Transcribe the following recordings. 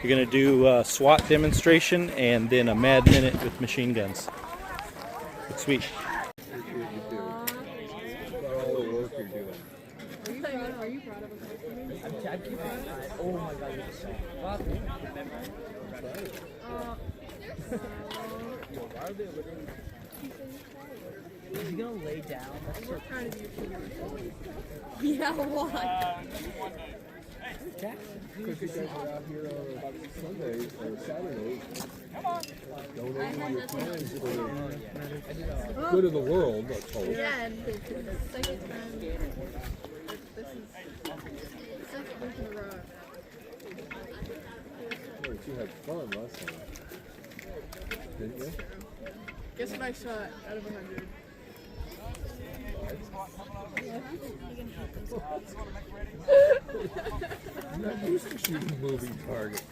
You're going to do a SWAT demonstration and then a mad minute with machine guns. It's sweet. Are you proud of us? Oh my god, you're so Is he gonna lay down? That's so proud of you. Yeah, why? Because you guys are out here on Sunday or Saturday. Come on. Donating your time for the good of the world, let's hope. Yeah, and the second time. This is second week in a row. But you had fun last time. Didn't you? Guess what I shot out of 100? I'm not used to shooting moving targets.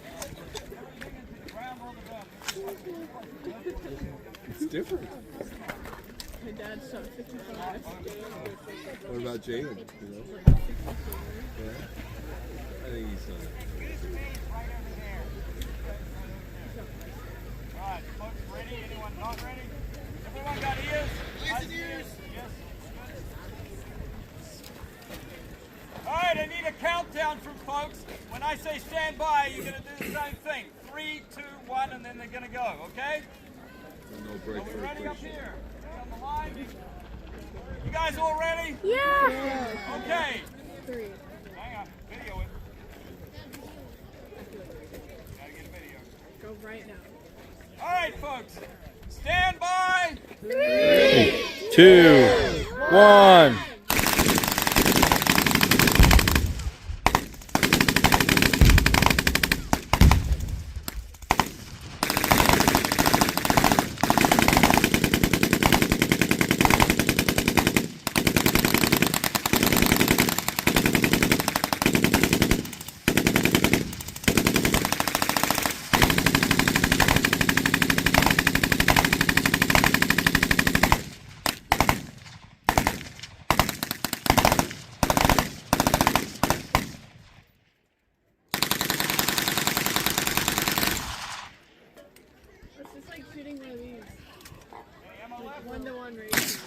It's different. My dad shot 55. What about Jaden? You know? Yeah. I think he's Alright, folks, ready? Anyone not ready? Everyone got ears? Eyes, ears? Yes. Alright, I need a countdown from folks. When I say stand by, you're going to do the same thing. 3, 2, 1, and then they're going to go, okay? no break Are we for ready up appreciation. here? On the line? You guys all ready? Yeah! Okay. 3. Hang on, video it. Gotta get a video. Go right now. Alright, folks. Stand by. 3, 2, 1. It's just like shooting one of these. Like 1-to-1 ratio.